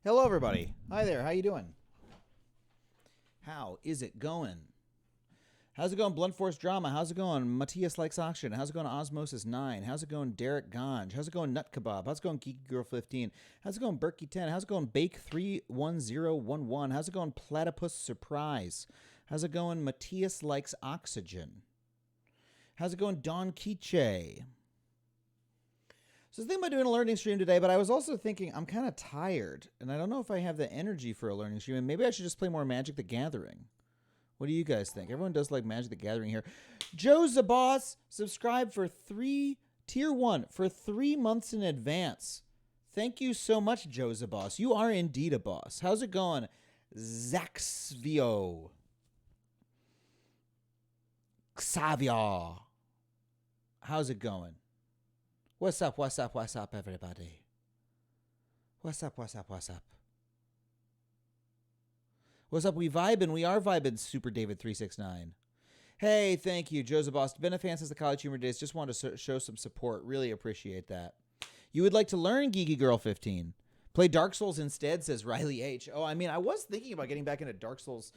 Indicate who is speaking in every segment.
Speaker 1: Hello, everybody. Hi there. How you doing? How is it going? How's it going, Blunt Force Drama? How's it going, Matthias Likes Auction? How's it going, Osmosis 9? How's it going, Derek Ganj? How's it going, Nut Kebab? How's it going, Geeky Girl 15? How's it going, Berkey 10? How's it going, Bake 31011? How's it going, Platypus Surprise? How's it going, Matthias Likes Oxygen? How's it going, Don Quiche? So I was thinking about doing a learning stream today, but I was also thinking I'm kind of tired, and I don't know if I have the energy for a learning stream, and maybe I should just play more Magic the Gathering. What do you guys think? Everyone does like Magic the Gathering here. Joe's the boss. Subscribe for tier 1 for 3 months in advance. Thank you so much, Joe's the boss. You are indeed a boss. How's it going, Zaxvio? Xavier. How's it going? What's up, everybody? What's up? What's up, we are vibing, Super David 369. Hey, thank you, Joseph Boss. Been a fan since the College Humor days. Just wanted to show some support. Really appreciate that. You would like to learn, Geeky Girl 15. Play Dark Souls instead, says Riley H. Oh, I mean, I was thinking about getting back into Dark Souls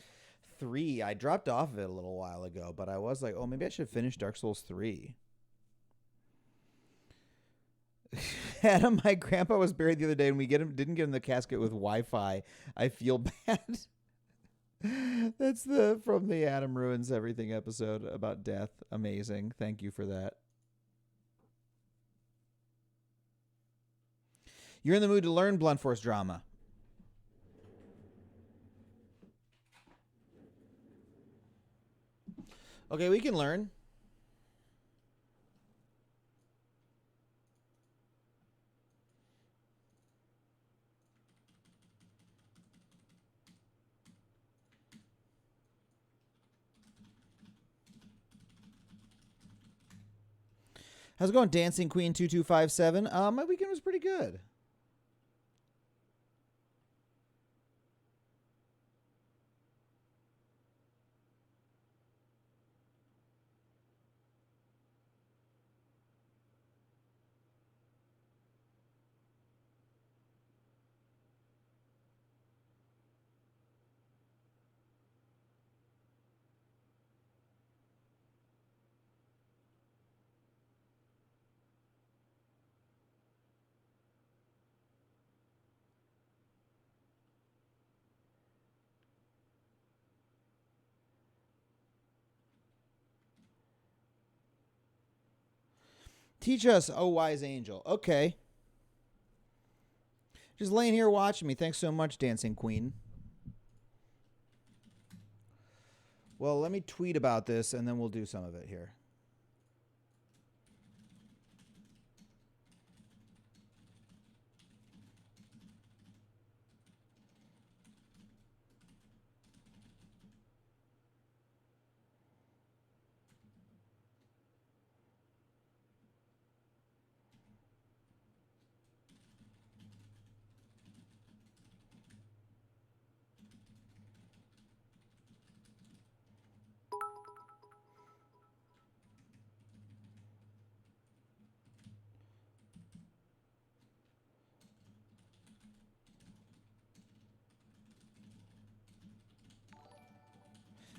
Speaker 1: 3. I dropped off of it a little while ago, but I was like, oh, maybe I should finish Dark Souls 3. Adam, my grandpa was buried the other day, and we didn't get him the casket with Wi-Fi. I feel bad. That's from the Adam Ruins Everything episode about death. Amazing. Thank you for that. You're in the mood to learn Blunt Force Drama. Okay, we can learn. How's it going, Dancing Queen 2257? My weekend was pretty good. Teach us, oh wise angel. Okay. Just laying here watching me. Thanks so much, Dancing Queen. Well, let me tweet about this, and then we'll do some of it here.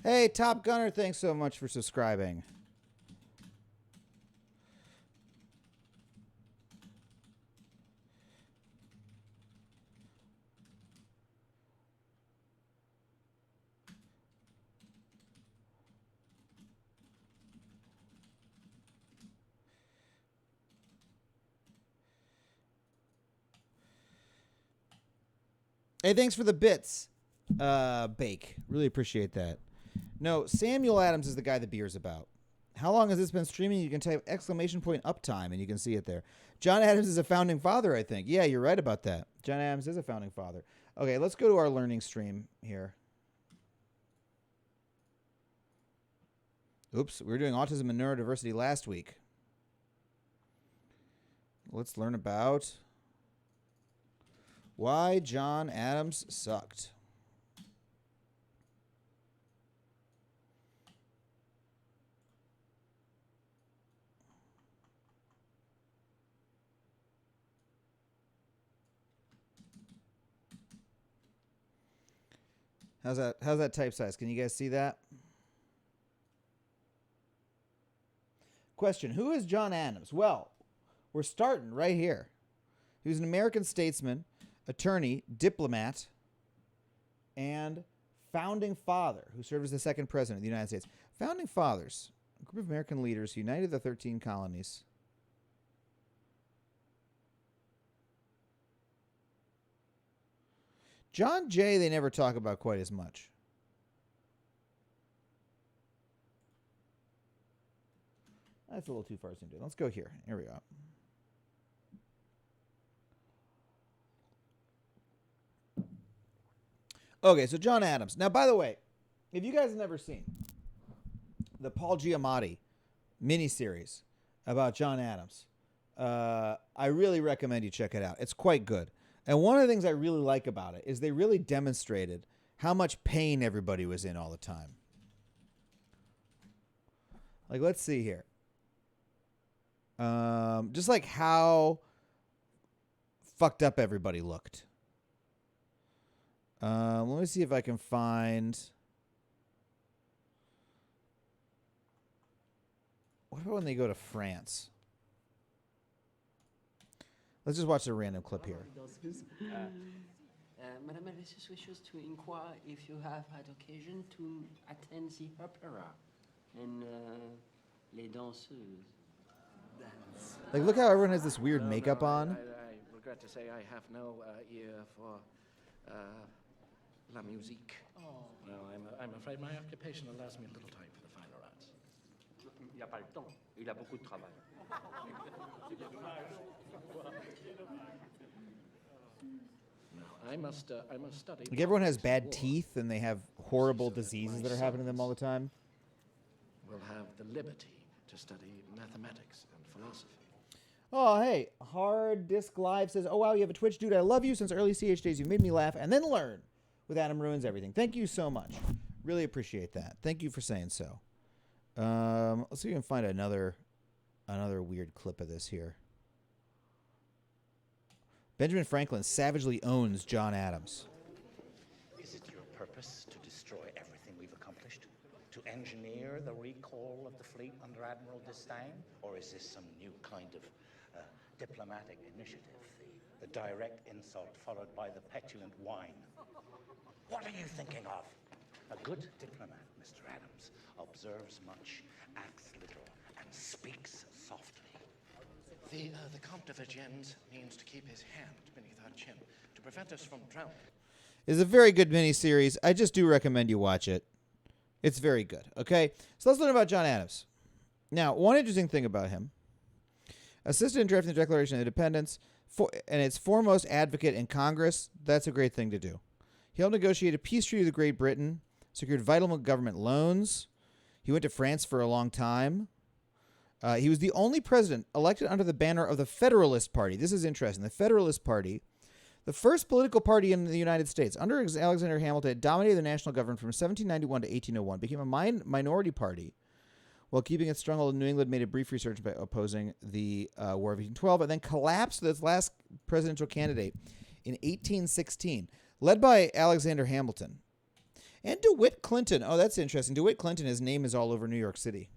Speaker 1: Hey, Top Gunner, thanks so much for subscribing. Hey, thanks for the bits, Bake. Really appreciate that. No, Samuel Adams is the guy the beer's about. How long has this been streaming? You can type !uptime and you can see it there. John Adams is a founding father, I think. Yeah, you're right about that. John Adams is a founding father. Okay, let's go to our learning stream here. Oops, we were doing autism and neurodiversity last week. Let's learn about why John Adams sucked. How's that type size? Can you guys see that? Question, who is John Adams? Well, we're starting right here. He was an American statesman, attorney, diplomat, and founding father who served as the second president of the United States. Founding fathers, a group of American leaders who united the 13 colonies. John Jay, they never talk about quite as much. That's a little too far to do. Let's go here. Here we go. Okay, so John Adams. Now, by the way, if you guys have never seen the Paul Giamatti miniseries about John Adams, I really recommend you check it out. It's quite good. And one of the things I really like about it is they really demonstrated how much pain everybody was in all the time. Like, let's see here. Just like how fucked up everybody looked. Let me see if I can find. What about when they go to France? Let's just watch a random clip here.
Speaker 2: Madame Alessius wishes to inquire if you have had occasion to attend the opera and les danseuses.
Speaker 1: Like, look how everyone has this weird makeup on.
Speaker 3: I regret to say I have no ear for la musique. Oh. No, I'm afraid my occupation allows me little time for the finer arts.
Speaker 2: Il n'a pas le temps. Il a beaucoup de travail.
Speaker 3: No, I must study.
Speaker 1: Like, everyone has bad teeth and they have horrible diseases that are happening to them all the time.
Speaker 3: We'll have the liberty to study mathematics and philosophy.
Speaker 1: Oh, hey, Hard Disk Live says, oh, wow, you have a Twitch, dude. I love you. Since early CH days, you made me laugh and then learn with Adam Ruins Everything. Thank you so much. Really appreciate that. Thank you for saying so. Let's see if we can find another weird clip of this here. Benjamin Franklin savagely owns John Adams.
Speaker 4: Is it your purpose to destroy everything we've accomplished? To engineer the recall of the fleet under Admiral D'Estaing? Or is this some new kind of diplomatic initiative? The direct insult followed by the petulant whine. What are you thinking of? A good diplomat, Mr. Adams, observes much, acts little, and speaks softly.
Speaker 3: The Comte de Vergennes means to keep his hand beneath our chin to prevent us from drowning.
Speaker 1: It's a very good miniseries. I just do recommend you watch it. It's very good. Okay, so let's learn about John Adams. Now, one interesting thing about him: assisted in drafting the Declaration of Independence, and its foremost advocate in Congress. That's a great thing to do. He helped negotiate a peace treaty with Great Britain, secured vital government loans. He went to France for a long time. He was the only president elected under the banner of the Federalist Party. This is interesting. The Federalist Party, the first political party in the United States, under Alexander Hamilton, it dominated the national government from 1791 to 1801, became a minority party, while keeping its stronghold in New England, made a brief resurgence by opposing the War of 1812, and then collapsed with its last presidential candidate in 1816, led by Alexander Hamilton. And DeWitt Clinton. Oh, that's interesting. DeWitt Clinton, his name is all over New York City.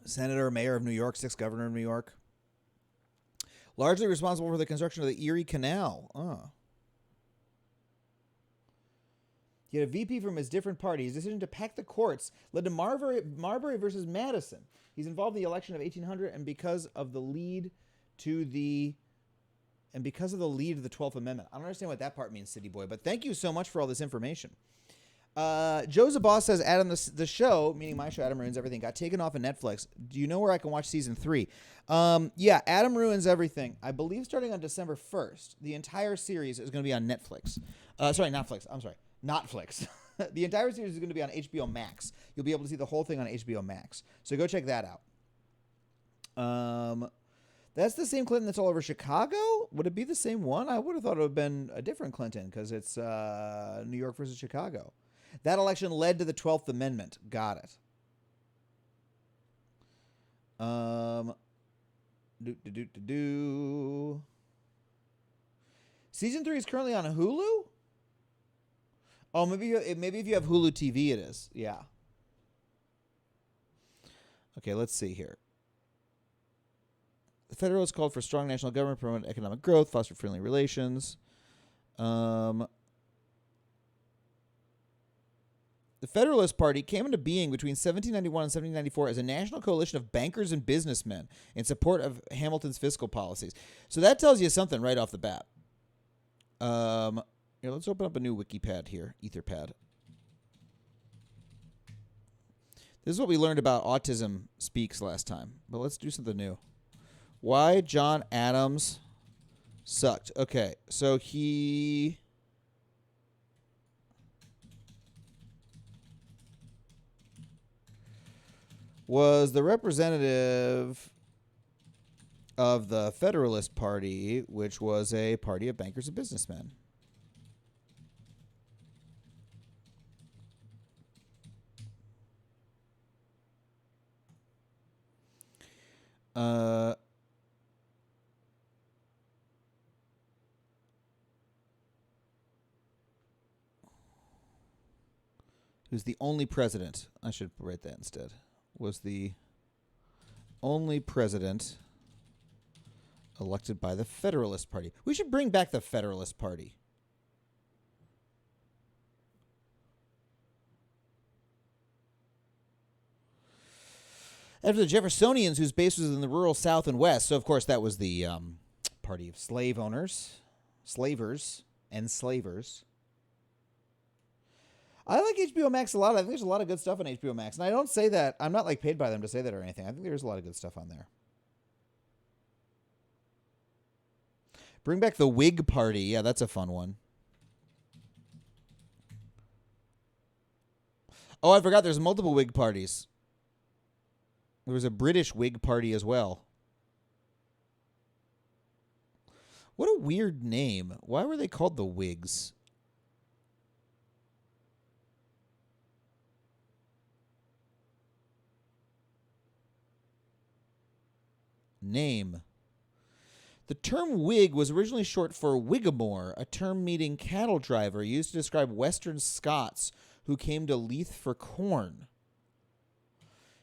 Speaker 1: Senator, mayor of New York, 6th governor of New York. Largely responsible for the construction of the Erie Canal. Oh. He had a VP from his different party. His decision to pack the courts led to Marbury versus Madison. He's involved in the election of 1800, and because of the lead to the 12th Amendment. I don't understand what that part means, City Boy, but thank you so much for all this information. Joe Zaboss says, Adam, the show, meaning my show, Adam Ruins Everything, got taken off of Netflix. Do you know where I can watch season 3? Yeah, Adam Ruins Everything. I believe starting on December 1st, the entire series is going to be on Netflix. Notflix. The entire series is going to be on HBO Max. You'll be able to see the whole thing on HBO Max. So go check that out. That's the same Clinton that's all over Chicago? Would it be the same one? I would have thought it would have been a different Clinton because it's New York versus Chicago. That election led to the 12th Amendment. Got it. Season 3 is currently on Hulu? Oh, maybe if you have Hulu TV, it is. Yeah. Okay, let's see here. The Federalists called for strong national government, promote economic growth, foster friendly relations. The Federalist Party came into being between 1791 and 1794 as a national coalition of bankers and businessmen in support of Hamilton's fiscal policies. So that tells you something right off the bat. Here, let's open up a new WikiPad here, Etherpad. This is what we learned about Autism Speaks last time, but let's do something new. Why John Adams sucked. Okay, so he was the representative of the Federalist Party, which was a party of bankers and businessmen. Who's the only president? I should write that instead. Was the only president elected by the Federalist Party. We should bring back the Federalist Party. After the Jeffersonians, whose base was in the rural South and West, so of course that was the party of slave owners, slavers, and slavers. I like HBO Max a lot. I think there's a lot of good stuff on HBO Max. And I don't say that. I'm not like paid by them to say that or anything. I think there's a lot of good stuff on there. Bring back the Whig Party. Yeah, that's a fun one. Oh, I forgot there's multiple Whig parties. There was a British Whig Party as well. What a weird name. Why were they called the Whigs? Name. The term Whig was originally short for Whigamore, a term meaning cattle driver used to describe Western Scots who came to Leith for corn.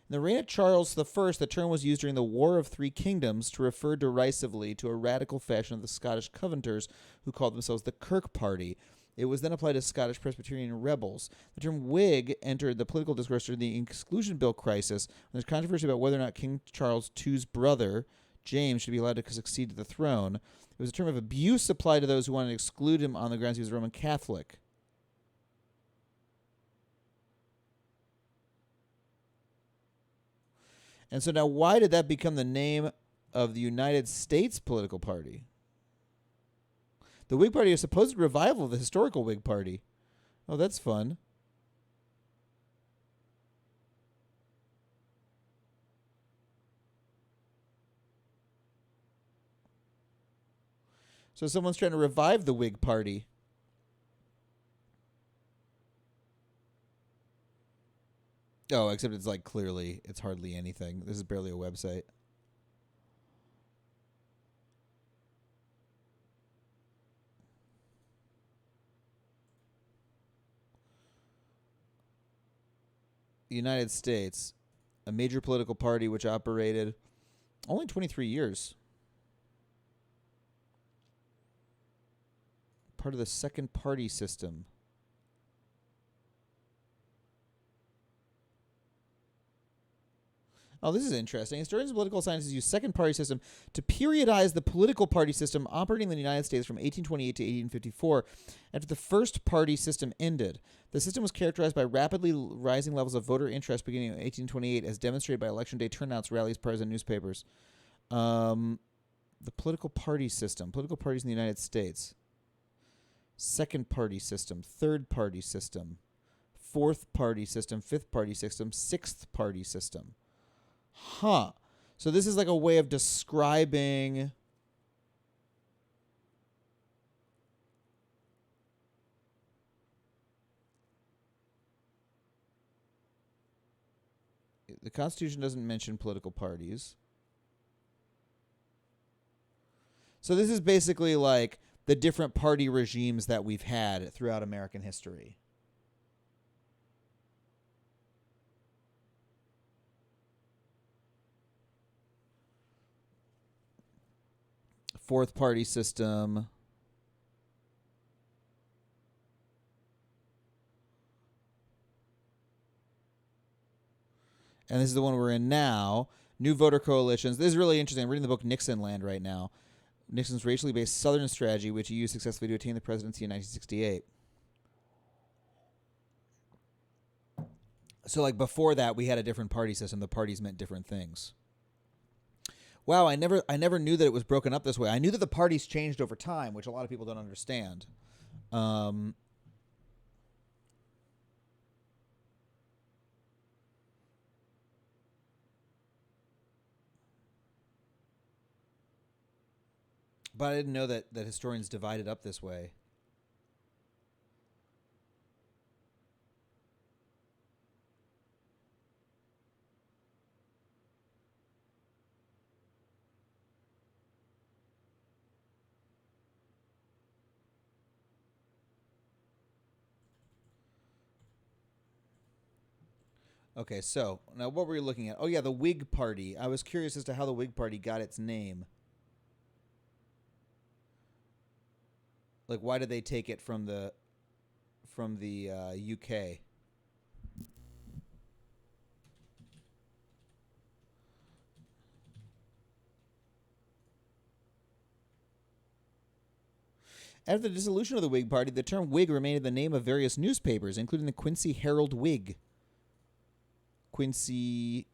Speaker 1: In the reign of Charles I, the term was used during the War of Three Kingdoms to refer derisively to a radical faction of the Scottish Covenanters who called themselves the Kirk Party. It was then applied to Scottish Presbyterian rebels. The term Whig entered the political discourse during the Exclusion Bill crisis, when there's controversy about whether or not King Charles II's brother, James, should be allowed to succeed to the throne. It was a term of abuse applied to those who wanted to exclude him on the grounds he was a Roman Catholic. And so now why did that become the name of the United States political party? The Whig Party is supposed revival of the historical Whig Party. Oh, that's fun. So someone's trying to revive the Whig Party. Oh, except it's like clearly it's hardly anything. This is barely a website. The United States, a major political party which operated only 23 years. Part of the second party system. Oh, this is interesting. Historians of political sciences use second party system to periodize the political party system operating in the United States from 1828 to 1854 after the first party system ended. The system was characterized by rapidly rising levels of voter interest beginning in 1828 as demonstrated by election day turnouts, rallies, partisan newspapers. The political party system. Political parties in the United States. Second party system. Third party system. Fourth party system. Fifth party system. Sixth party system. Huh. So this is like a way of describing the Constitution doesn't mention political parties. So this is basically like the different party regimes that we've had throughout American history. fourth party system. And this is the one we're in now. New voter coalitions. This is really interesting. I'm reading the book Nixon Land right now. Nixon's racially based Southern strategy, which he used successfully to attain the presidency in 1968. So, like, before that, we had a different party system. The parties meant different things. Wow, I never knew that it was broken up this way. I knew that the parties changed over time, which a lot of people don't understand. But I didn't know that historians divided up this way. Okay, so now what were you looking at? Oh, yeah, the Whig Party. I was curious as to how the Whig Party got its name. Like, why did they take it from the UK? After the dissolution of the Whig Party, the term Whig remained the name of various newspapers, including the Quincy Herald Whig. Quincy...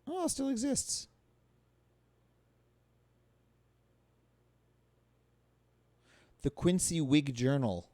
Speaker 1: Oh, it still exists. The Quincy Whig Journal.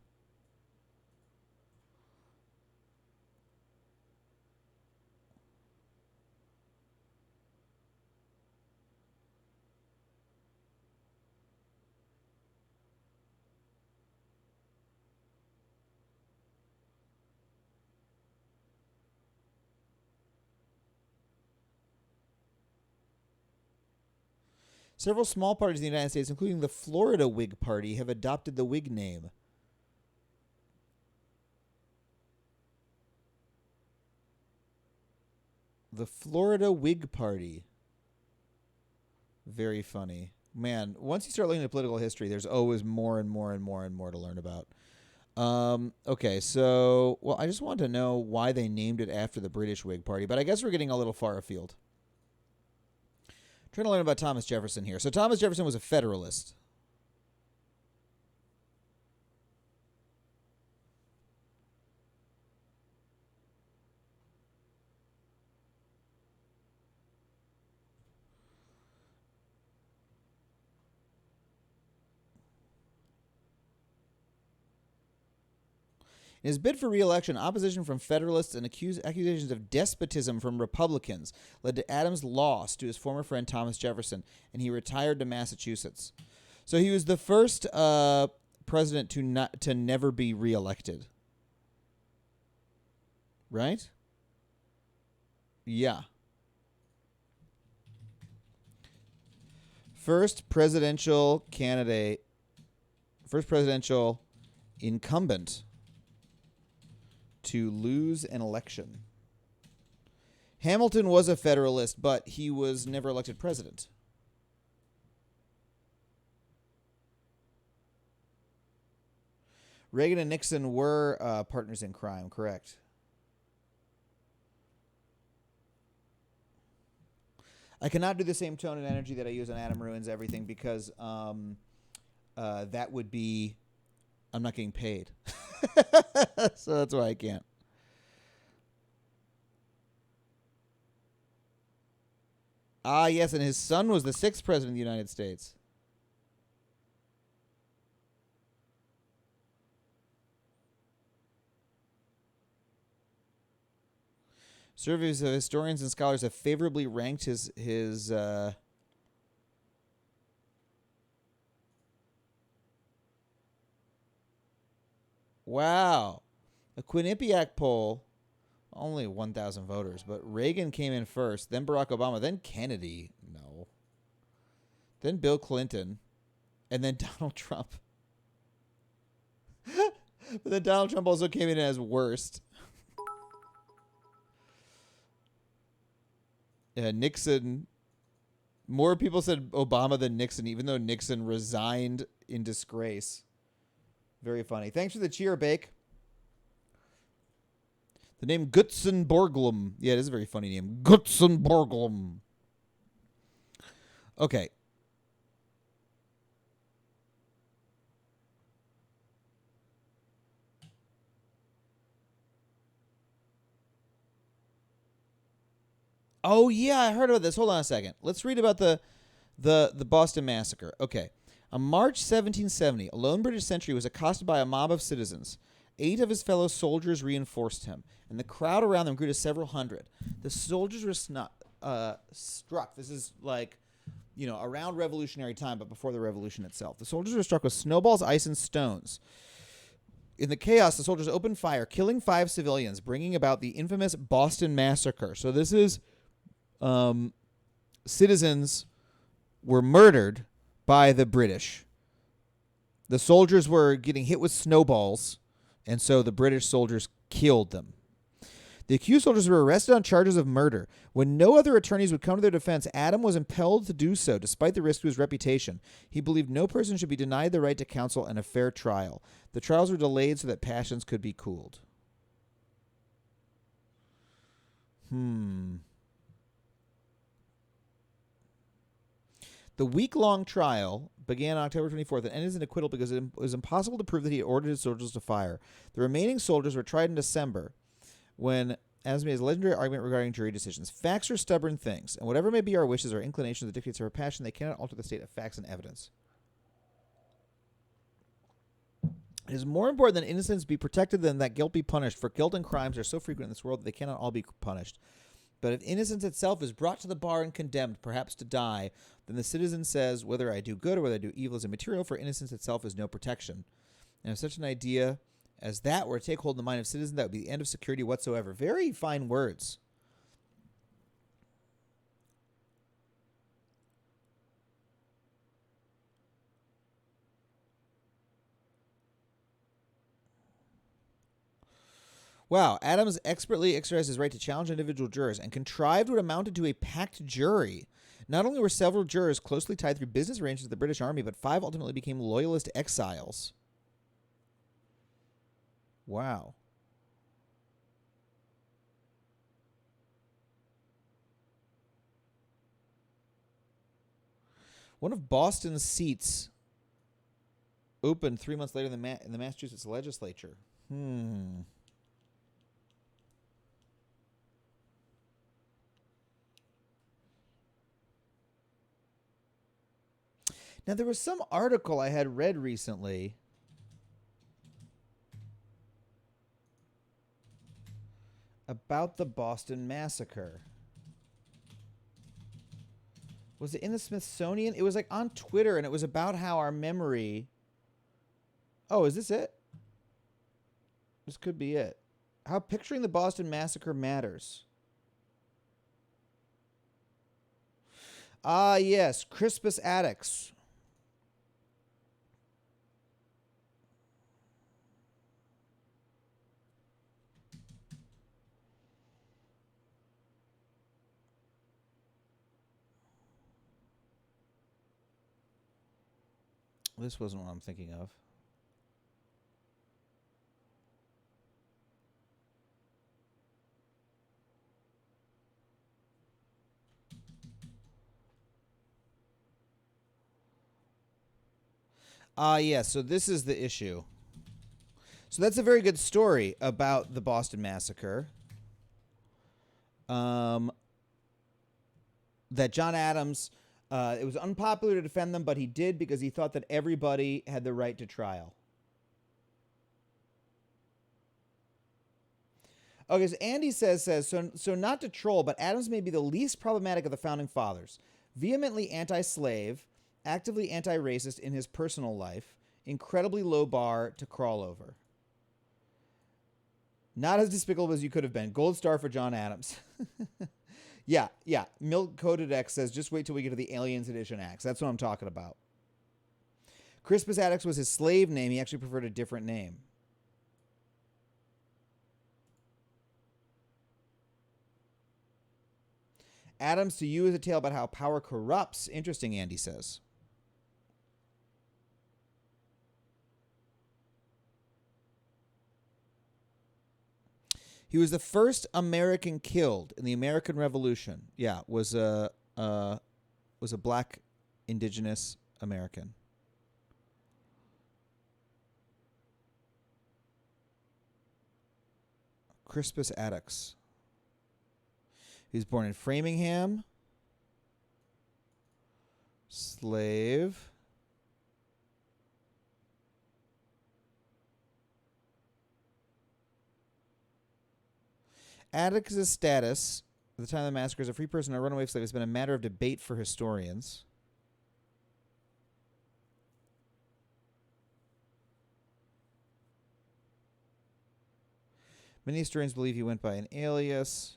Speaker 1: Several small parties in the United States, including the Florida Whig Party, have adopted the Whig name. The Florida Whig Party. Very funny. Man, once you start looking at political history, there's always more and more and more and more to learn about. Okay, so, well, I just wanted to know why they named it after the British Whig Party, but I guess we're getting a little far afield. Trying to learn about Thomas Jefferson here. So Thomas Jefferson was a Federalist. In his bid for re-election, opposition from Federalists and accusations of despotism from Republicans led to Adams' loss to his former friend Thomas Jefferson, and he retired to Massachusetts. So he was the first president to never be re-elected. Right? Yeah. First presidential incumbent to lose an election. Hamilton was a Federalist, but he was never elected president. Reagan and Nixon were partners in crime, correct? I cannot do the same tone and energy that I use on Adam Ruins Everything because that would be... I'm not getting paid. So that's why I can't. Ah, yes, and his son was the 6th president of the United States. Surveys of historians and scholars have favorably ranked his wow. A Quinnipiac poll, only 1,000 voters, but Reagan came in first, then Barack Obama, then Kennedy. No. Then Bill Clinton, and then Donald Trump. But then Donald Trump also came in as worst. Nixon More people said Obama than Nixon, even though Nixon resigned in disgrace. Very funny. Thanks for the cheer, Bake. The name Gutzen Borglum. Yeah, it is a very funny name. Gutzen Borglum. Okay. Oh, yeah, I heard about this. Hold on a second. Let's read about the Boston Massacre. Okay. On March 1770, a lone British sentry was accosted by a mob of citizens. 8 of his fellow soldiers reinforced him, and the crowd around them grew to several hundred. The soldiers were struck. This is like, around Revolutionary time, but before the Revolution itself. The soldiers were struck with snowballs, ice, and stones. In the chaos, the soldiers opened fire, killing 5 civilians, bringing about the infamous Boston Massacre. So this is citizens were murdered by the British. The soldiers were getting hit with snowballs, and so the British soldiers killed them. The accused soldiers were arrested on charges of murder. When no other attorneys would come to their defense, Adam was impelled to do so, despite the risk to his reputation. He believed no person should be denied the right to counsel and a fair trial. The trials were delayed so that passions could be cooled. The week-long trial began on October 24th and ended in acquittal because it was impossible to prove that he had ordered his soldiers to fire. The remaining soldiers were tried in December, when Adams made his legendary argument regarding jury decisions. Facts are stubborn things, and whatever may be our wishes or inclinations or dictates of our passion, they cannot alter the state of facts and evidence. It is more important that innocence be protected than that guilt be punished, for guilt and crimes are so frequent in this world that they cannot all be punished. But if innocence itself is brought to the bar and condemned, perhaps to die, then the citizen says, whether I do good or whether I do evil is immaterial, for innocence itself is no protection. And if such an idea as that were to take hold in the mind of citizens, that would be the end of security whatsoever. Very fine words. Wow, Adams expertly exercised his right to challenge individual jurors and contrived what amounted to a packed jury. Not only were several jurors closely tied through business arrangements with the British Army, but 5 ultimately became loyalist exiles. Wow. One of Boston's seats opened 3 months later in the Massachusetts legislature. Now, there was some article I had read recently about the Boston Massacre. Was it in the Smithsonian? It was like on Twitter, and it was about how our memory... Oh, is this it? This could be it. How picturing the Boston Massacre matters. Ah, yes. Crispus Attucks. This wasn't what I'm thinking of. Yes. So this is the issue. So that's a very good story about the Boston Massacre. That John Adams... it was unpopular to defend them, but he did because he thought that everybody had the right to trial. Okay, so Andy says, so not to troll, but Adams may be the least problematic of the Founding Fathers. Vehemently anti-slave, actively anti-racist in his personal life, incredibly low bar to crawl over. Not as despicable as you could have been. Gold star for John Adams. Yeah. Milk Coated X says, just wait till we get to the Aliens Edition Acts. That's what I'm talking about. Crispus Attucks was his slave name. He actually preferred a different name. Adams to you is a tale about how power corrupts. Interesting, Andy says. He was the first American killed in the American Revolution. Yeah, was a black indigenous American. Crispus Attucks. He was born in Framingham. Slave. Attucks' status at the time of the massacre as a free person or runaway slave has been a matter of debate for historians. Many historians believe he went by an alias.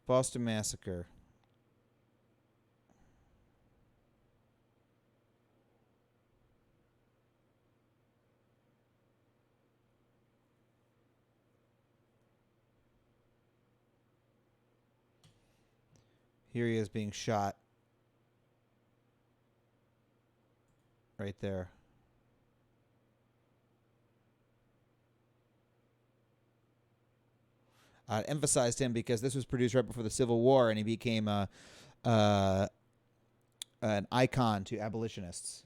Speaker 1: Boston Massacre. Here he is being shot. Right there. I emphasized him because this was produced right before the Civil War, and he became an icon to abolitionists.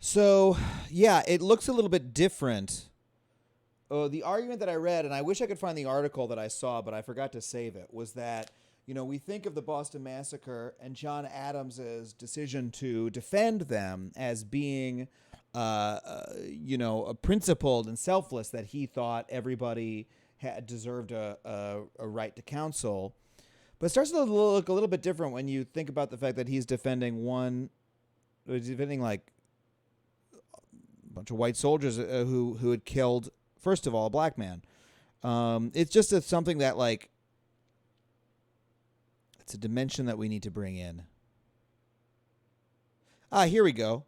Speaker 1: So, yeah, it looks a little bit different. The argument that I read, and I wish I could find the article that I saw, but I forgot to save it, was that, we think of the Boston Massacre and John Adams's decision to defend them as being, principled and selfless, that he thought everybody had deserved a right to counsel. But it starts to look a little bit different when you think about the fact that he's defending like a bunch of white soldiers who had killed, first of all, a black man. It's just something that, like, it's a dimension that we need to bring in. Here we go.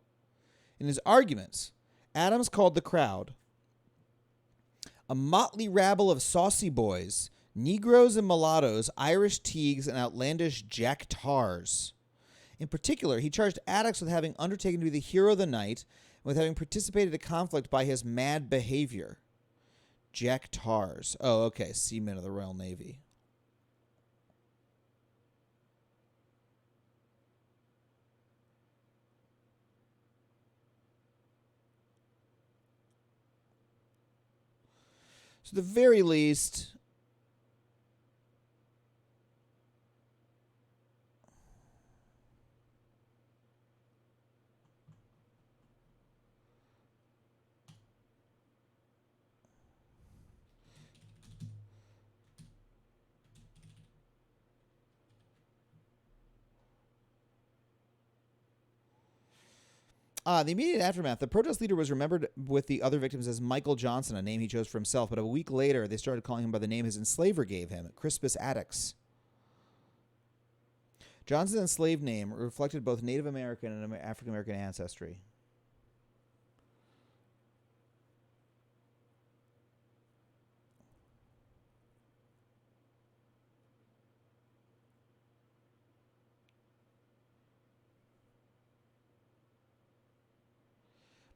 Speaker 1: In his arguments, Adams called the crowd a motley rabble of saucy boys, Negroes and mulattoes, Irish teagues, and outlandish jack tars. In particular, he charged Attucks with having undertaken to be the hero of the night and with having participated in a conflict by his mad behavior. Jack tars. Oh, okay. Seamen of the Royal Navy. So at the very least, the immediate aftermath, the protest leader was remembered with the other victims as Michael Johnson, a name he chose for himself, but a week later they started calling him by the name his enslaver gave him, Crispus Attucks. Johnson's enslaved name reflected both Native American and African American ancestry.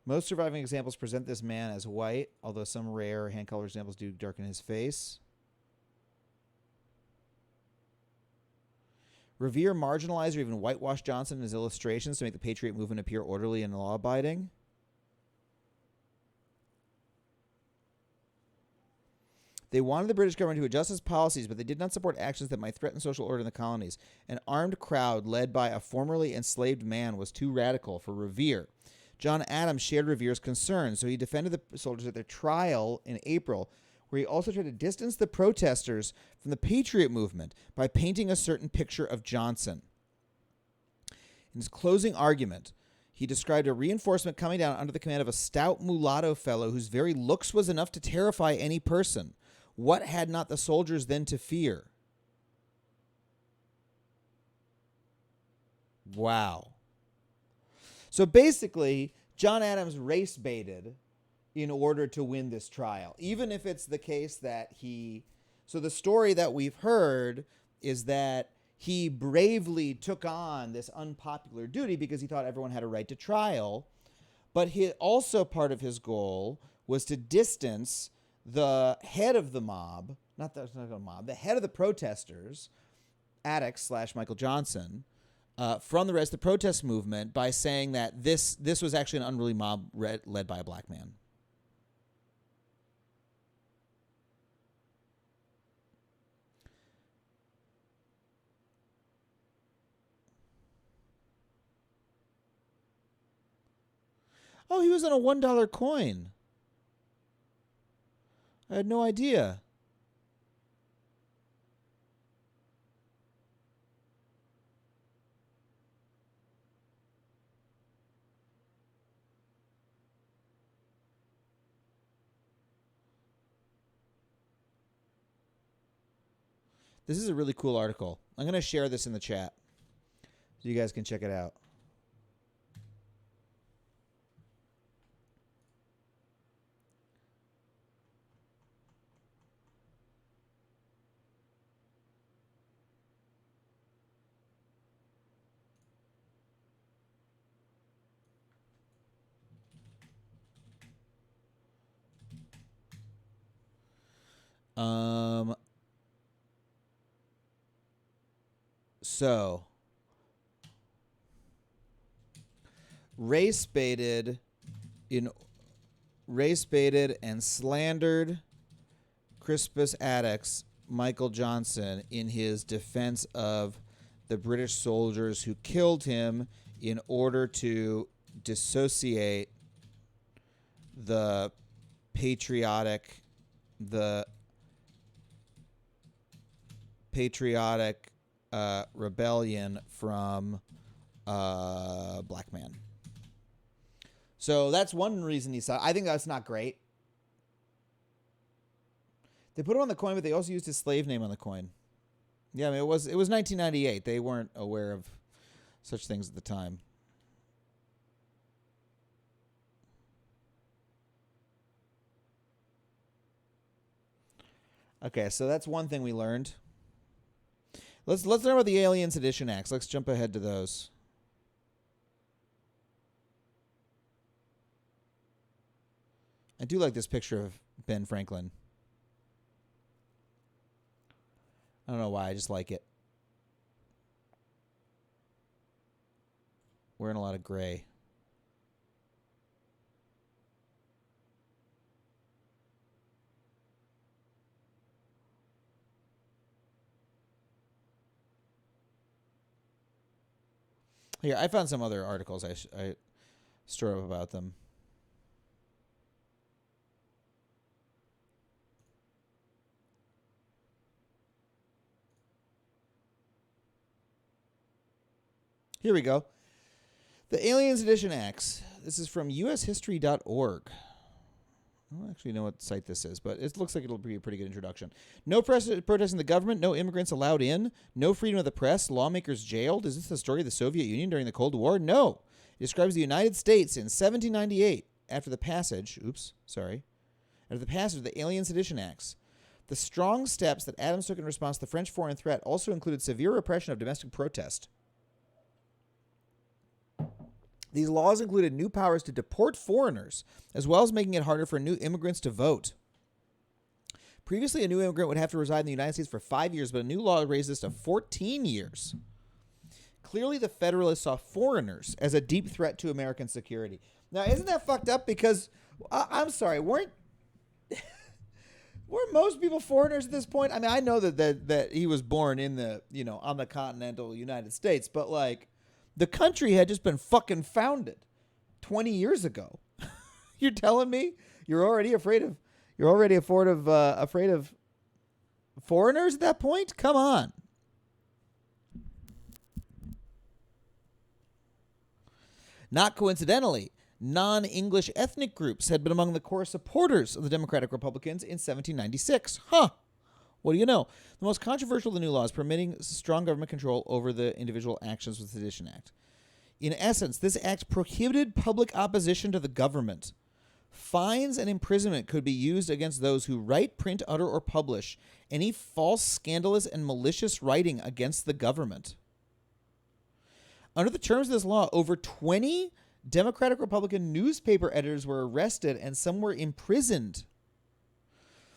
Speaker 1: Most surviving examples present this man as white, although some rare hand-colored examples do darken his face. Revere marginalized or even whitewashed Johnson in his illustrations to make the Patriot movement appear orderly and law-abiding. They wanted the British government to adjust its policies, but they did not support actions that might threaten social order in the colonies. An armed crowd led by a formerly enslaved man was too radical for Revere. John Adams shared Revere's concerns, so he defended the soldiers at their trial in April, where he also tried to distance the protesters from the Patriot movement by painting a certain picture of Johnson. In his closing argument, He described a reinforcement coming down under the command of a stout mulatto fellow whose very looks was enough to terrify any person. What had not the soldiers then to fear? Wow. So basically, John Adams race baited in order to win this trial, even if it's the case that he... So the story that we've heard is that he bravely took on this unpopular duty because he thought everyone had a right to trial. But also part of his goal was to distance the head of the mob, not the mob, the head of the protesters, Attucks / Michael Johnson, from the rest of the protest movement by saying that this was actually an unruly mob led by a black man. Oh, he was on a $1 coin. I had no idea. This is a really cool article. I'm going to share this in the chat so you guys can check it out. So, race baited and slandered Crispus Attucks, Michael Johnson, in his defense of the British soldiers who killed him in order to dissociate the patriotic rebellion from black man. So that's one reason he saw. I think that's not great. They put him on the coin, but they also used his slave name on the coin. Yeah, I mean, it was 1998. They weren't aware of such things at the time. Okay, so that's one thing we learned. Let's learn about the Alien Sedition Acts. Let's jump ahead to those. I do like this picture of Ben Franklin. I don't know why, I just like it. Wearing a lot of gray. Here, I found some other articles I stored up about them. Here we go. The Alien Sedition Acts. This is from ushistory.org. I don't actually know what site this is, but it looks like it'll be a pretty good introduction. No protesting the government, no immigrants allowed in, no freedom of the press, lawmakers jailed. Is this the story of the Soviet Union during the Cold War? No. It describes the United States in 1798 after the passage of the Alien Sedition Acts. The strong steps that Adams took in response to the French foreign threat also included severe repression of domestic protest. These laws included new powers to deport foreigners, as well as making it harder for new immigrants to vote. Previously, a new immigrant would have to reside in the United States for 5 years, but a new law raised this to 14 years. Clearly, the Federalists saw foreigners as a deep threat to American security. Now, isn't that fucked up? Because, I'm sorry, weren't most people foreigners at this point? I mean, I know that he was born in the, on the continental United States, but like, the country had just been fucking founded 20 years ago. You're telling me you're already afraid of foreigners at that point? Come on. Not coincidentally, non-English ethnic groups had been among the core supporters of the Democratic Republicans in 1796. Huh. What do you know? The most controversial of the new laws permitting strong government control over the individual actions of the Sedition Act. In essence, this act prohibited public opposition to the government. Fines and imprisonment could be used against those who write, print, utter, or publish any false, scandalous, and malicious writing against the government. Under the terms of this law, over 20 Democratic Republican newspaper editors were arrested and some were imprisoned.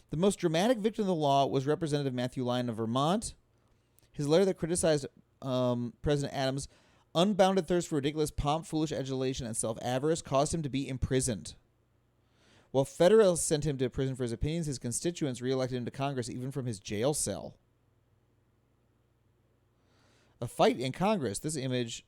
Speaker 1: The most dramatic victim of the law was Representative Matthew Lyon of Vermont. His letter that criticized President Adams' unbounded thirst for ridiculous pomp, foolish adulation, and self-avarice caused him to be imprisoned. While Federalists sent him to prison for his opinions, his constituents reelected him to Congress even from his jail cell. A fight in Congress. This image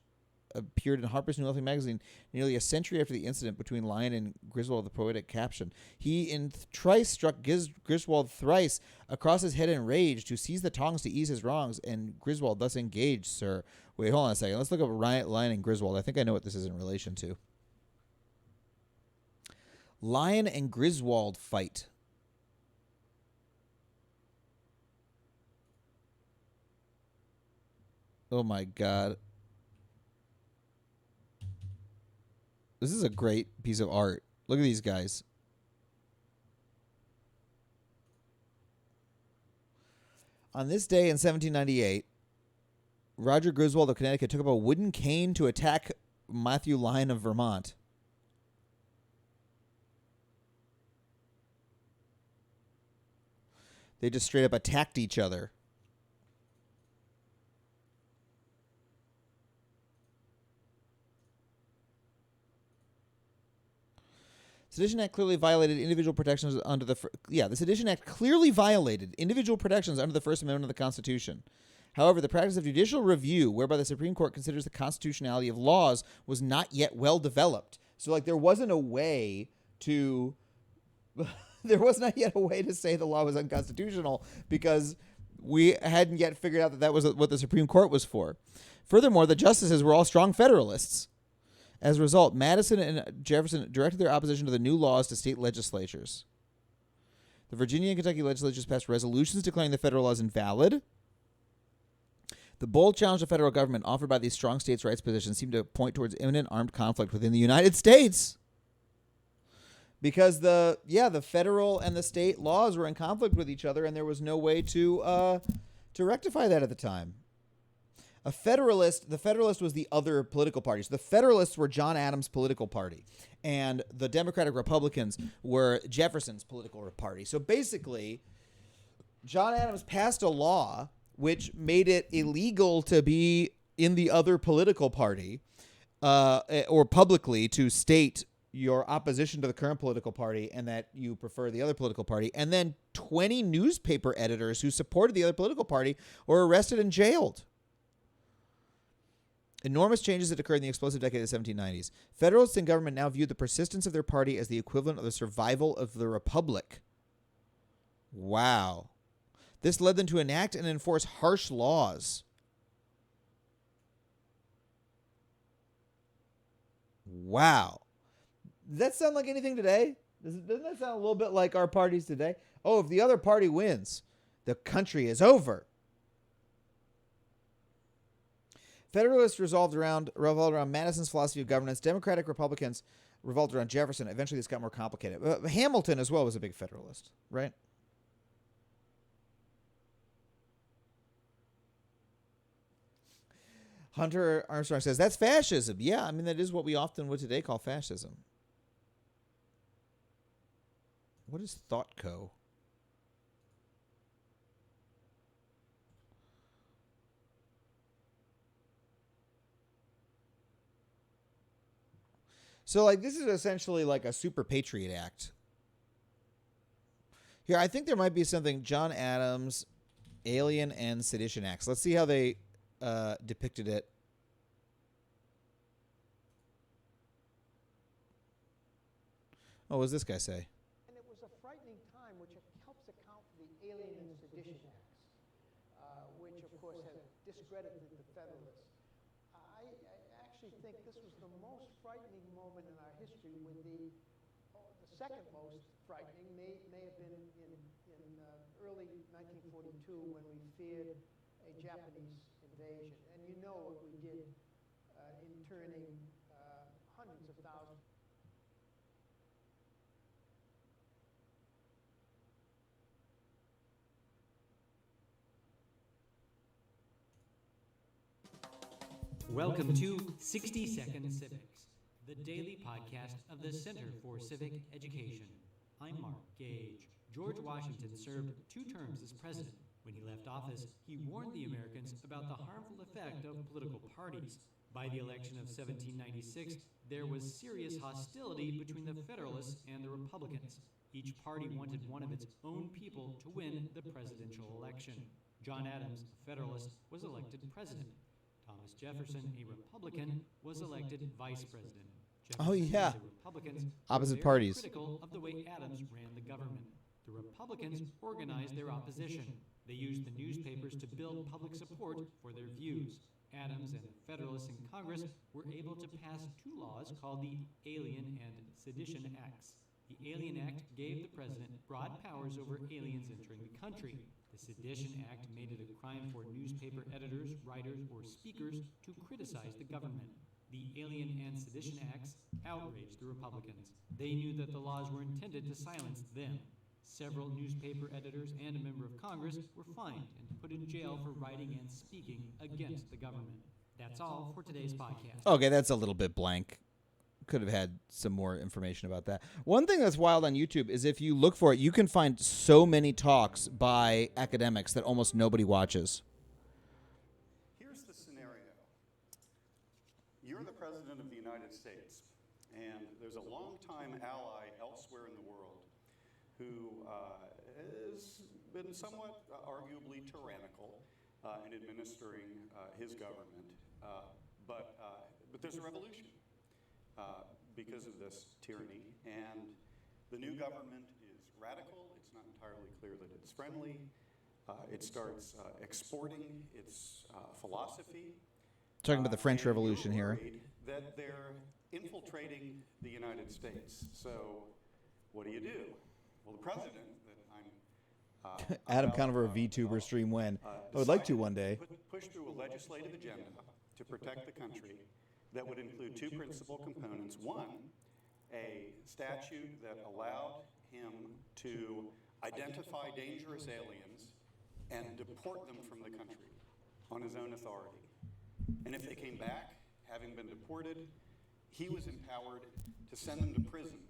Speaker 1: appeared in Harper's New Monthly magazine nearly a century after the incident between Lyon and Griswold, the poetic caption. He in thrice struck Griswold thrice across his head in rage to seize the tongs to ease his wrongs, and Griswold thus engaged, sir. Wait, hold on a second. Let's look up Lyon and Griswold. I think I know what this is in relation to. Lyon and Griswold fight. Oh my God. This is a great piece of art. Look at these guys. On this day in 1798, Roger Griswold of Connecticut took up a wooden cane to attack Matthew Lyon of Vermont. They just straight up attacked each other. Sedition Act clearly violated individual protections under the the Sedition Act clearly violated individual protections under the First Amendment of the Constitution. However, the practice of judicial review, whereby the Supreme Court considers the constitutionality of laws, was not yet well developed. So, like, there wasn't a way to there was not yet a way to say the law was unconstitutional because we hadn't yet figured out that that was what the Supreme Court was for. Furthermore, the justices were all strong Federalists. As a result, Madison and Jefferson directed their opposition to the new laws to state legislatures. The Virginia and Kentucky legislatures passed resolutions declaring the federal laws invalid. The bold challenge to federal government offered by these strong states' rights positions seemed to point towards imminent armed conflict within the United States. Because the federal and the state laws were in conflict with each other, and there was no way to rectify that at the time. The Federalist was the other political party. So the Federalists were John Adams' political party, and the Democratic Republicans were Jefferson's political party. So basically, John Adams passed a law which made it illegal to be in the other political party, or publicly to state your opposition to the current political party and that you prefer the other political party. And then 20 newspaper editors who supported the other political party were arrested and jailed. Enormous changes had occurred in the explosive decade of the 1790s. Federalists in government now viewed the persistence of their party as the equivalent of the survival of the republic. Wow. This led them to enact and enforce harsh laws. Wow. Does that sound like anything today? Doesn't that sound a little bit like our parties today? Oh, if the other party wins, the country is over. Federalists revolved around Madison's philosophy of governance. Democratic Republicans revolved around Jefferson. Eventually, this got more complicated. Hamilton as well was a big Federalist, right? Hunter Armstrong says, that's fascism. Yeah, I mean, that is what we often would today call fascism. What is ThoughtCo? So, like, this is essentially like a Super Patriot Act. Here, I think there might be something John Adams, Alien and Sedition Acts. Let's see how they depicted it. Oh, what does this guy say?
Speaker 5: And it was a frightening time, which helps account for the Alien and Sedition Acts, which, of course, have discredited the Federalists. I actually think this was the most frightening moment in our history, with the second most frightening may have been in early 1942, when we feared a Japanese invasion. And you know what we did in turning hundreds of thousands.
Speaker 6: Welcome to 60 Second Civics, the daily podcast of the Center for Civic Education. I'm Mark Gage. George Washington served 2 terms as president. When he left office, he warned the Americans about the harmful effect of political parties. By the election of 1796, there was serious hostility between the Federalists and the Republicans. Each party wanted one of its own people to win the presidential election. John Adams, a Federalist, was elected president. Thomas Jefferson, a Republican, was elected vice president.
Speaker 1: Oh, yeah.
Speaker 6: The Republicans
Speaker 1: Opposite
Speaker 6: were very
Speaker 1: parties.
Speaker 6: critical of the way Adams ran the government. The Republicans organized their opposition. They used the newspapers to build public support for their views. Adams and the Federalists in Congress were able to pass 2 laws called the Alien and Sedition Acts. The Alien Act gave the president broad powers over aliens entering the country. The Sedition Act made it a crime for newspaper editors, writers, or speakers to criticize the government. The Alien and Sedition Acts outraged the Republicans. They knew that the laws were intended to silence them. Several newspaper editors and a member of Congress were fined and put in jail for writing and speaking against the government. That's all for today's podcast.
Speaker 1: Okay, that's a little bit blank. Could have had some more information about that. One thing that's wild on YouTube is if you look for it, you can find so many talks by academics that almost nobody watches.
Speaker 7: Here's the scenario. You're the President of the United States, and there's a longtime ally elsewhere in the world who has been somewhat arguably tyrannical in administering his government. But there's a revolution because of this tyranny, and the new government is radical. It's not entirely clear that it's friendly. It starts exporting its philosophy.
Speaker 1: Talking about the French
Speaker 7: and
Speaker 1: Revolution
Speaker 7: you're
Speaker 1: here.
Speaker 7: worried that they're infiltrating the United States. So what do you do? Well, the president that I'm
Speaker 1: Adam
Speaker 7: about,
Speaker 1: Conover, a VTuber stream when. I would like to one day.
Speaker 7: push through a legislative agenda to protect the country that would include 2 principal components. One, a statute that allowed him to identify dangerous aliens and deport them from the country on his own authority. And if they came back, having been deported, he was empowered to send them to prison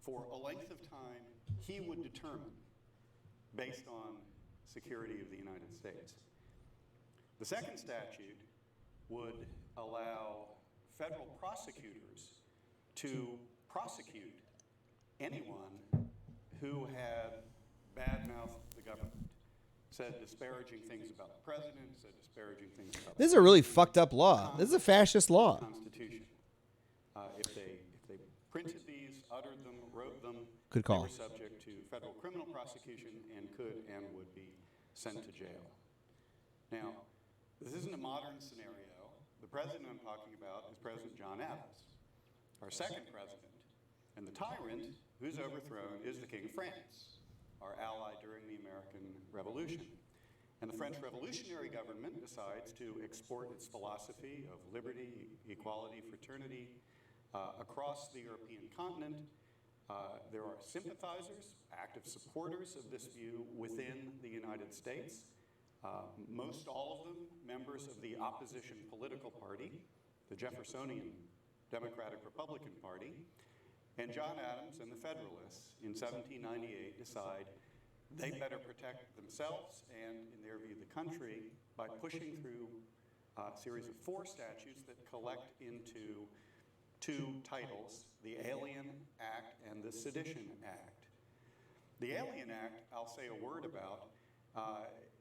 Speaker 7: for a length of time he would determine based on security of the United States. The second statute would allow federal prosecutors to prosecute anyone who had badmouthed the government, said disparaging things about the president, said disparaging things about
Speaker 1: This is a really fucked up law. This is a fascist
Speaker 7: the
Speaker 1: law.
Speaker 7: Constitution. If they printed these, uttered them, wrote them,
Speaker 1: Good call.
Speaker 7: they were subject to federal criminal prosecution and could and would be sent to jail. Now, this isn't a modern scenario. The president I'm talking about is President John Adams, our second president. And the tyrant who's overthrown is the King of France, our ally during the American Revolution. And the French revolutionary government decides to export its philosophy of liberty, equality, fraternity across the European continent. There are sympathizers, active supporters of this view within the United States. Most all of them members of the opposition political party, the Jeffersonian Democratic Republican Party. And John Adams and the Federalists in 1798 decide they better protect themselves and, in their view, the country by pushing through a series of 4 statutes that collect into 2 titles, the Alien Act and the Sedition Act. The Alien Act, I'll say a word about.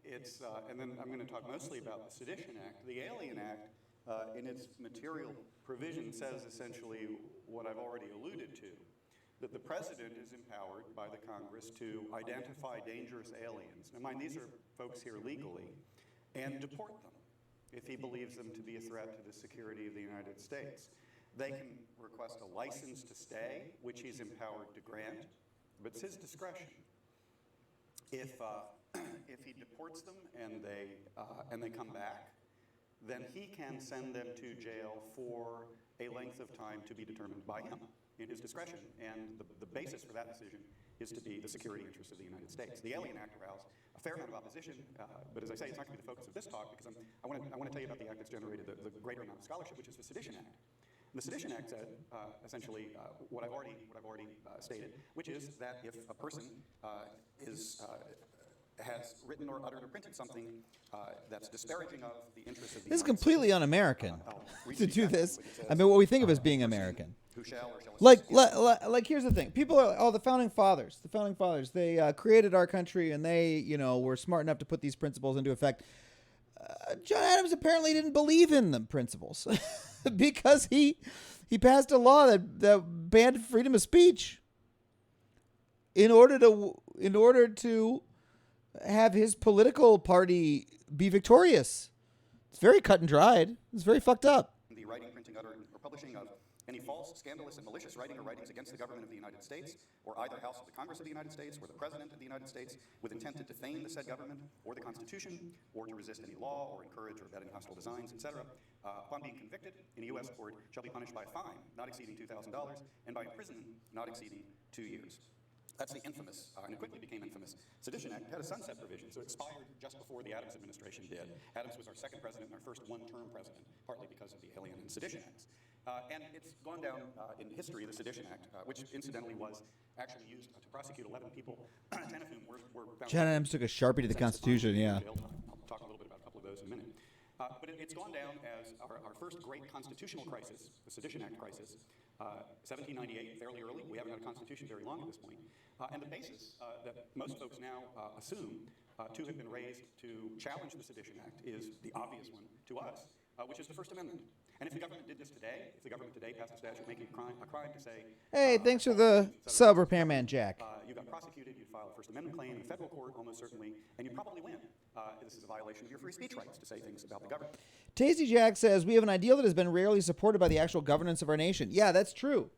Speaker 7: And then I'm going to talk mostly about the Sedition Act. The Alien Act, in its material provision, says essentially what I've already alluded to, that the president is empowered by the Congress to identify dangerous aliens. Now mind, these are folks here legally, and deport them. if he believes them to be a threat to the security of the United States. They can request a license to stay, which he's empowered to grant, but it's his discretion. If he deports them and they come back, then he can send them to jail for a length of time to be determined by him in his discretion. And the basis for that decision is to be the security interests of the United States. The Alien Act aroused a fair amount of opposition, but as I say, it's not going to be the focus of this talk because I want to tell you about the act that's generated the greater amount of scholarship, which is the Sedition Act. And the Sedition Act said, essentially, what I've already stated, which is that if a person has written or uttered or printed something that's disparaging of the interests of the
Speaker 1: This is
Speaker 7: United
Speaker 1: completely
Speaker 7: States,
Speaker 1: un-American
Speaker 7: read
Speaker 1: to
Speaker 7: the
Speaker 1: do
Speaker 7: act,
Speaker 1: this.
Speaker 7: but it says,
Speaker 1: I mean, what we think of as being American.
Speaker 7: who shall or shall
Speaker 1: Like, here's the thing. People are, the founding fathers. The founding fathers, they created our country, and they, were smart enough to put these principles into effect. John Adams apparently didn't believe in the principles because he passed a law that banned freedom of speech in order to have his political party be victorious. It's very cut and dried. It's very fucked up.
Speaker 7: the writing, printing, uttering, or publishing of any false, scandalous, and malicious writing or writings against the government of the United States, or either House of the Congress of the United States, or the President of the United States, with intent to defame the said government, or the Constitution, or to resist any law, or encourage or abet any hostile designs, etc., upon being convicted in a U.S. court, shall be punished by a fine not exceeding $2,000, and by imprisonment not exceeding 2 years. That's the infamous, and it quickly became infamous, Sedition Act. It had a sunset provision, so it expired just before the Adams administration did. Adams was our second president and our first one-term president, partly because of the Alien and Sedition Acts. And it's gone down in history, the Sedition Act, which incidentally was actually used to prosecute 11 people, 10 of whom were found.
Speaker 1: John Adams took a Sharpie to the Constitution, yeah.
Speaker 7: I'll talk a little bit about a couple of those in a minute. But it's gone down as our first great constitutional crisis, the Sedition Act crisis. 1798, fairly early. We haven't had a constitution very long at this point. And the basis that most folks now assume to have been raised to challenge the Sedition Act is the obvious one to us, which is the First Amendment. And if the government did this today, if the government today passed a statute making a crime to say,
Speaker 1: Hey, thanks for the sub, Repairman Jack.
Speaker 7: You got prosecuted, you'd file a First Amendment claim in a federal court, almost certainly, and you'd probably win. This is a violation of your free speech rights to say things about the government.
Speaker 1: Tasty Jack says, we have an ideal that has been rarely supported by the actual governance of our nation. Yeah, that's true.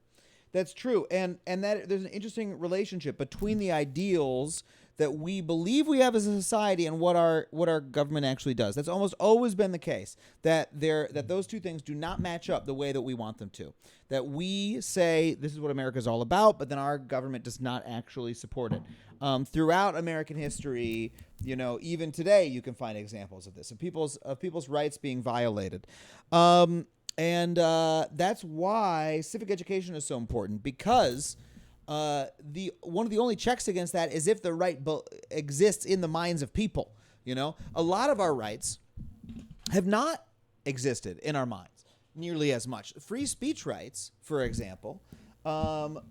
Speaker 1: That's true. And that there's an interesting relationship between the ideals that we believe we have as a society and what our government actually does. That's almost always been the case, that those two things do not match up the way that we want them to. That we say this is what America is all about, but then our government does not actually support it. Throughout American history, even today, you can find examples of this, of people's rights being violated. And that's why civic education is so important, because one of the only checks against that is if the right exists in the minds of people. A lot of our rights have not existed in our minds nearly as much. Free speech rights, for example, people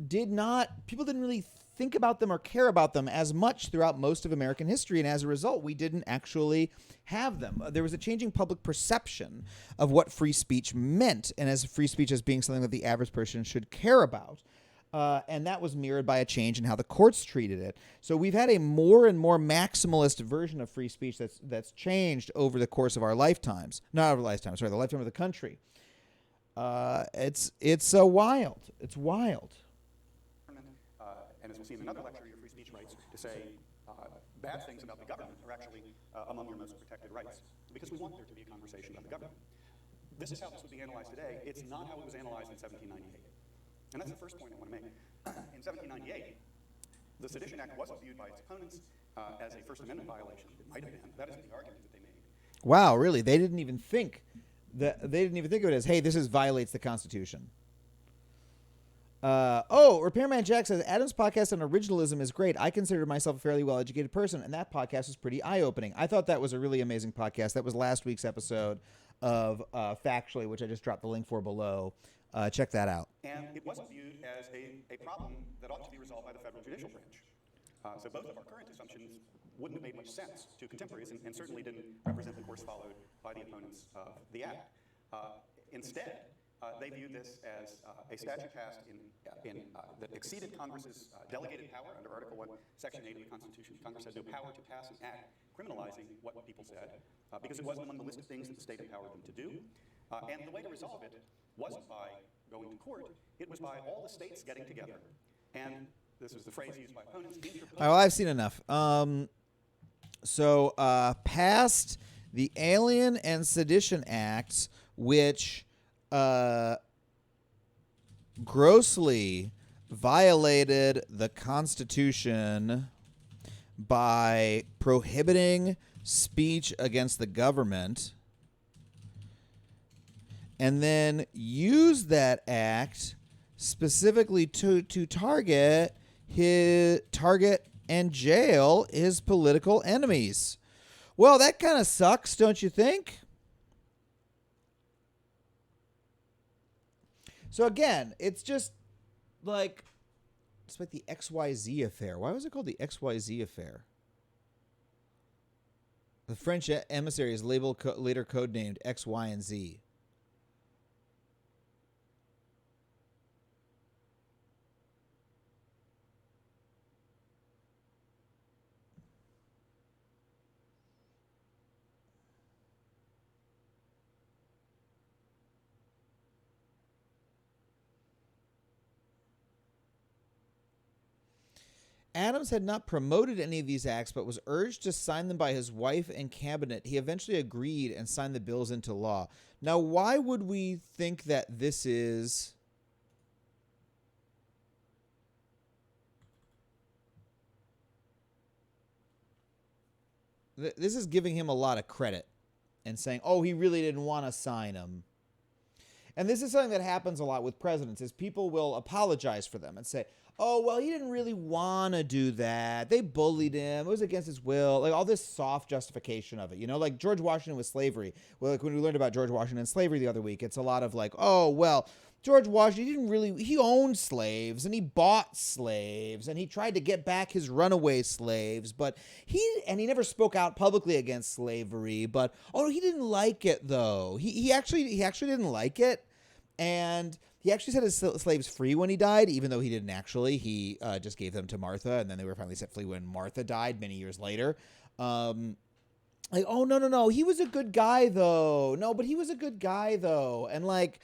Speaker 1: didn't really think about them or care about them as much throughout most of American history, and as a result, we didn't actually have them. There was a changing public perception of what free speech meant, and as free speech as being something that the average person should care about. And that was mirrored by a change in how the courts treated it. So we've had a more and more maximalist version of free speech that's changed over the course of our lifetimes. Not our lifetimes, sorry, the lifetime of the country. It's wild. It's wild.
Speaker 7: And as we'll see in another lecture, your free speech rights to say bad things about the government are actually among your most protected rights, because we want there to be a conversation about the government. This is how this would be analyzed today. It's not how it was analyzed in 1798. And that's the first point I want to make. In 1798, the Sedition Act wasn't viewed by its opponents as a First Amendment violation. It might have been. That isn't the argument that they made.
Speaker 1: Wow, really? They didn't even think of it as, hey, this violates the Constitution. Repairman Jack says, Adam's podcast on originalism is great. I consider myself a fairly well-educated person, and that podcast was pretty eye-opening. I thought that was a really amazing podcast. That was last week's episode of Factually, which I just dropped the link for below. Check that out.
Speaker 7: And it wasn't viewed as a problem that ought to be resolved by the federal judicial branch. So both of our current assumptions wouldn't have made much sense to contemporaries, and certainly didn't represent the course followed by the opponents of the act. Instead, they viewed this as a statute passed that exceeded Congress's delegated power under Article 1, Section 8 of the Constitution. Congress has no power to pass an act criminalizing what people said, because it wasn't among the list of things that the state empowered them to do. And the way to resolve it wasn't by going to court, it was by all the states getting together. And this is the phrase used by opponents.
Speaker 1: All right, well, I've seen enough. So passed the Alien and Sedition Acts, which grossly violated the Constitution by prohibiting speech against the government, and then used that act specifically to target and jail his political enemies. Well, that kind of sucks, don't you think? So again, it's just like the XYZ affair. Why was it called the XYZ affair? The French emissary is later codenamed X, Y, and Z. Adams had not promoted any of these acts, but was urged to sign them by his wife and cabinet. He eventually agreed and signed the bills into law. Now, why would we think that this is... This is giving him a lot of credit and saying, oh, he really didn't want to sign them. And this is something that happens a lot with presidents, is people will apologize for them and say, oh, well, he didn't really want to do that. They bullied him. It was against his will. Like all this soft justification of it, like George Washington with slavery. Well, like when we learned about George Washington and slavery the other week, it's a lot of like, oh, well, George Washington he owned slaves and he bought slaves and he tried to get back his runaway slaves, but he never spoke out publicly against slavery, but, oh, he didn't like it though. He actually didn't like it. And he actually set his slaves free when he died, even though he didn't actually. He just gave them to Martha, and then they were finally set free when Martha died many years later. Like, oh, no. He was a good guy, though. No, but he was a good guy, though. And, like,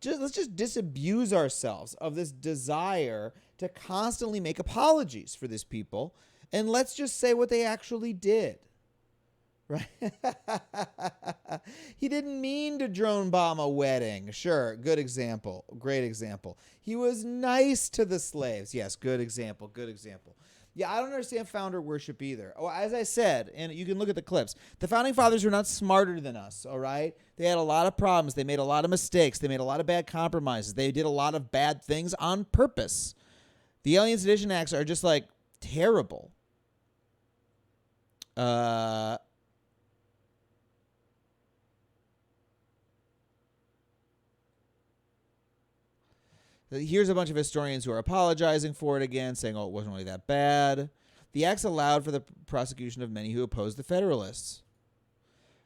Speaker 1: let's just disabuse ourselves of this desire to constantly make apologies for these people, and let's just say what they actually did. Right? He didn't mean to drone bomb a wedding. Sure, good example. Great example. He was nice to the slaves. Yes, good example. Good example. Yeah, I don't understand founder worship either. Oh, as I said, and you can look at the clips, the founding fathers were not smarter than us, all right? They had a lot of problems. They made a lot of mistakes. They made a lot of bad compromises. They did a lot of bad things on purpose. The Alien Sedition Acts are just, like, terrible. Here's a bunch of historians who are apologizing for it again, saying, oh, it wasn't really that bad. The acts allowed for the prosecution of many who opposed the Federalists.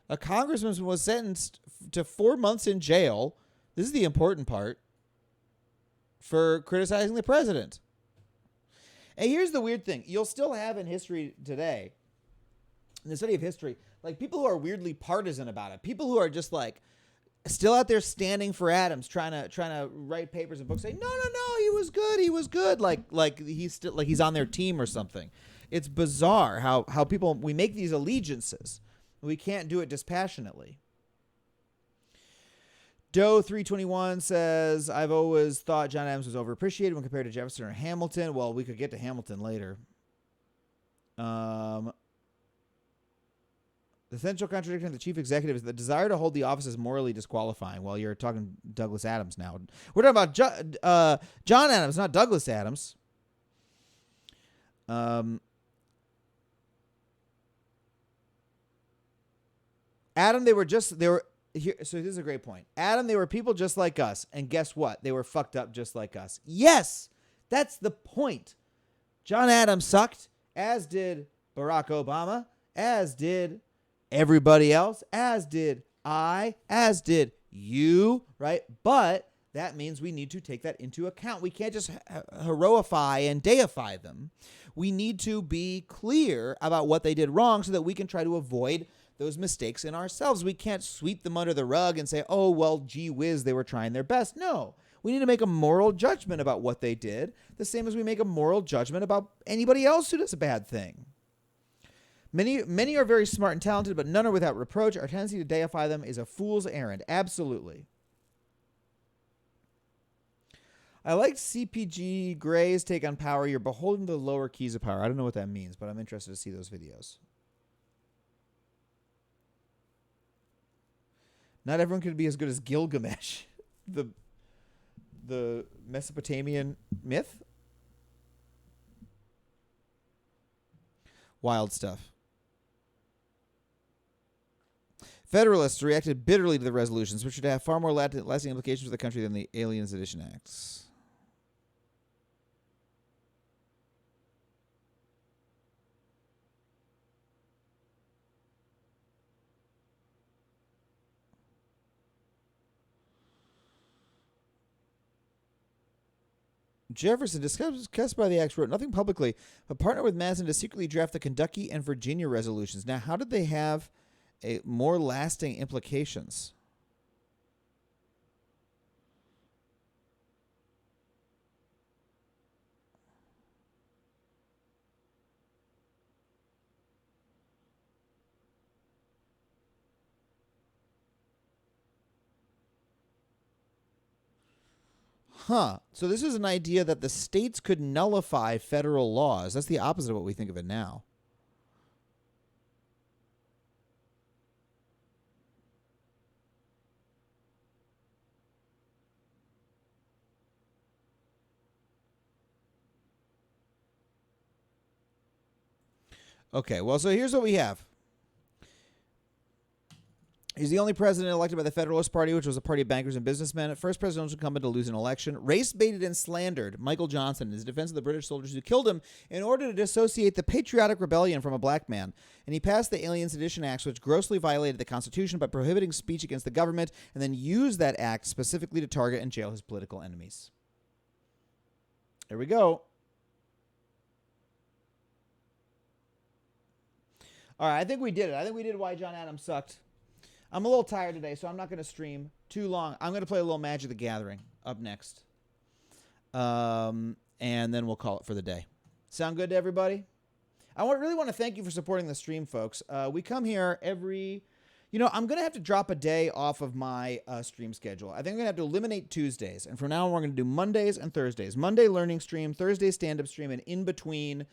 Speaker 1: A congressman was sentenced to 4 months in jail. This is the important part. For criticizing the president. And here's the weird thing. You'll still have in history today, in the study of history, like people who are weirdly partisan about it. People who are just like, still out there standing for Adams, trying to write papers and books saying, no, he was good. Like he's still like he's on their team or something. It's bizarre how people, we make these allegiances. We can't do it dispassionately. Doe 321 says, I've always thought John Adams was overappreciated when compared to Jefferson or Hamilton. Well, we could get to Hamilton later. The central contradiction of the chief executive is the desire to hold the office is morally disqualifying. Well, you're talking Douglas Adams now. We're talking about John Adams, not Douglas Adams. Adam, they were here. So this is a great point. Adam, they were people just like us. And guess what? They were fucked up just like us. Yes, that's the point. John Adams sucked, as did Barack Obama, as did everybody else, as did I, as did you, right? But that means we need to take that into account. We can't just heroify and deify them. We need to be clear about what they did wrong so that we can try to avoid those mistakes in ourselves. We can't sweep them under the rug and say, oh, well, gee whiz, they were trying their best. No, we need to make a moral judgment about what they did, the same as we make a moral judgment about anybody else who does a bad thing. Many are very smart and talented, but none are without reproach. Our tendency to deify them is a fool's errand. Absolutely. I liked CPG Gray's take on power. You're beholden to the lower keys of power. I don't know what that means, but I'm interested to see those videos. Not everyone could be as good as Gilgamesh, the Mesopotamian myth. Wild stuff. Federalists reacted bitterly to the resolutions, which should have far more lasting implications for the country than the Aliens Edition Acts. Jefferson, discussed by the acts, wrote nothing publicly, but partnered with Madison to secretly draft the Kentucky and Virginia resolutions. Now, how did they have more lasting implications? Huh. So this is an idea that the states could nullify federal laws. That's the opposite of what we think of it now. Okay, well, so here's what we have. He's the only president elected by the Federalist Party, which was a party of bankers and businessmen. First presidential incumbent to lose an election. Race-baited and slandered Michael Johnson in his defense of the British soldiers who killed him in order to dissociate the patriotic rebellion from a black man. And he passed the Alien Sedition Acts, which grossly violated the Constitution by prohibiting speech against the government, and then used that act specifically to target and jail his political enemies. There we go. All right, I think we did it. I think we did Why John Adams Sucked. I'm a little tired today, so I'm not going to stream too long. I'm going to play a little Magic the Gathering up next. And then we'll call it for the day. Sound good to everybody? I really want to thank you for supporting the stream, folks. We come here every... I'm going to have to drop a day off of my stream schedule. I think I'm going to have to eliminate Tuesdays. And from now on, we're going to do Mondays and Thursdays. Monday, learning stream. Thursday, stand-up stream. And in between,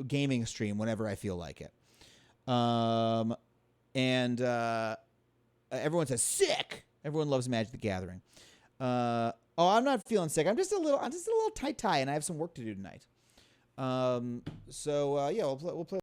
Speaker 1: gaming stream whenever I feel like it. And everyone says sick. Everyone loves Magic the Gathering. I'm not feeling sick. I'm just a little tight, and I have some work to do tonight. Yeah, we'll play.